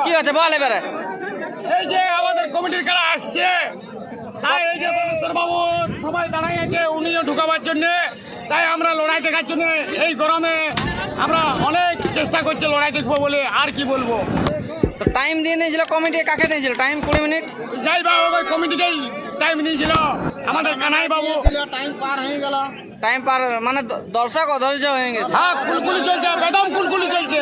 কি হচ্ছে বল এবারে। এই যে আমাদের কমিটির কারা আসছে, তাই এই যে বলেশ্বর বাবু সবাই দাঁড়াই আছে উনিও ঢুকাবার জন্য, তাই আমরা লড়াই দেখার জন্য এই গরমে আমরা অনেক চেষ্টা করছি লড়াই দেখবো বলে। আর কি বলবো, তো টাইম দিয়ে নিয়েছিল কমিটি, কাকে দিয়েছিল টাইম? 20 মিনিট। যাই বাবু ওই কমিটিকেই টাইম দিয়েছিল আমাদের কানাই বাবু। টাইম পার হয়ে গেল। টাইম পার মানে দর্শক অধৈর্য হয়ে গেছে। হ্যাঁ, কুলকুলি চলছে, বেদম কুলকুলি চলছে।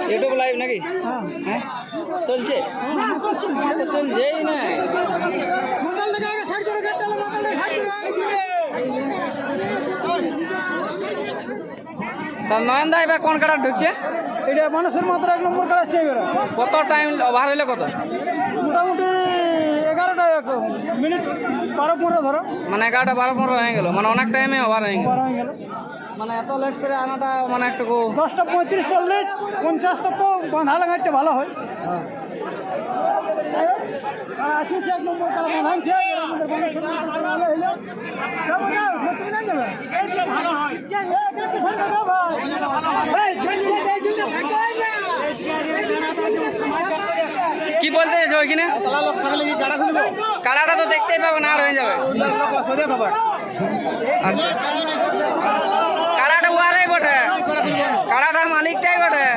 ইউটিউব লাইভ নাকি? হ্যাঁ চলছে, চলছেই না। তার নয়ন দা এবার কোন কাটা ঢুকছে? এটা মানুষের মাত্র 1 নম্বর কাজ আছে। এবার কত টাইম ওভার হইলে কত? মোটামুটি 11টা মিনিট 12-15 ধরো, মানে 11টা 12-15 হয়ে গেল, মানে অনেক টাইমে ওভার হয়ে গেল। 12 হয়ে গেল। মানে এত লেট করে আনাটা মানে একটু 10টা 35-40 50 তক তো বাঁধা লাগাইতে ভালো হয়। আর আসছে 1 নম্বর কাজ বাঁধাইছে। আমাদের মানুষের মাত্র ভালো হইলো। যাবো না, তুমি না যাবে। এইগুলো ভালো হয়। এই পিছনে দাও ভাই। এই জলদি ভাগো না। কি বলতে চাইছো ওইখানে? কাড়াটা তো দেখতেই পাবো না, আর হয়ে যাবে। আচ্ছা, কাড়াটা উয়ারাই বটে, কাড়াটা মালিকটাই বটে।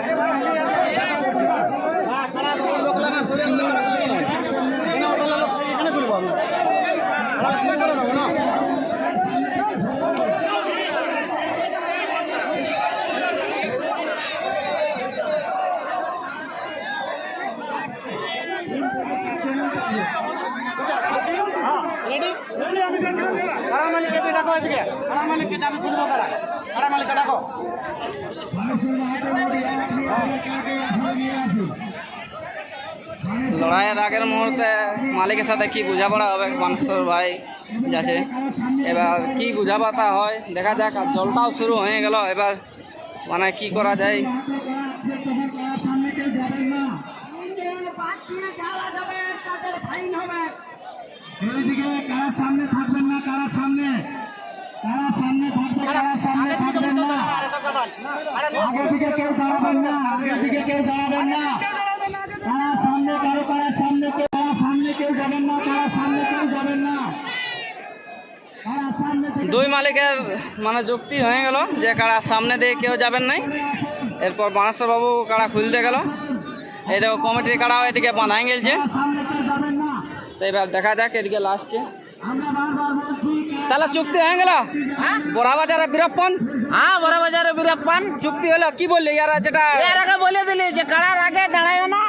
লড়াইয়ের আগের মুহূর্তে মালিকের সাথে কি বোঝাপড়া হবে মানুষের ভাই যাচ্ছে, এবার কি বোঝাপড়া হয় দেখা যাক। আর জলটাও শুরু হয়ে গেল, এবার মানে কি করা যায়। সামনে থাকবেন না, কারা সামনে, কারা সামনে থাকবে, কারা সামনে থাকবেন না, আগে থেকে কেউ দাঁড়াবেন না, আগে থেকে কেউ দাঁড়াবেন না, কারা সামনে, কারা সামনে, কারা সামনে কেউ যাবেন না, কারা সামনে কেউ যাবেন না, কারা সামনে। দুই মালিকের মানে যুক্তি হয়ে গেল যে কারা সামনে দিয়ে কেউ যাবেন নাই। এরপর বানেশ্বর বাবু কারা খুলতে গেল। এই দেখো কমিটির কারাও এদিকে বাঁধাই গেছে। তো এবার দেখা যাক এদিকে লাস্টে তাহলে চুক্তি হয়ে গেল। বড়া বাজারে বীরপ্পন, হ্যাঁ বড় বাজারে বীরপ্পন চুক্তি হলো। কি বললি ইয়ারা যেটা এর আগে বলে দিলি যে কারার আগে দাঁড়ায় না।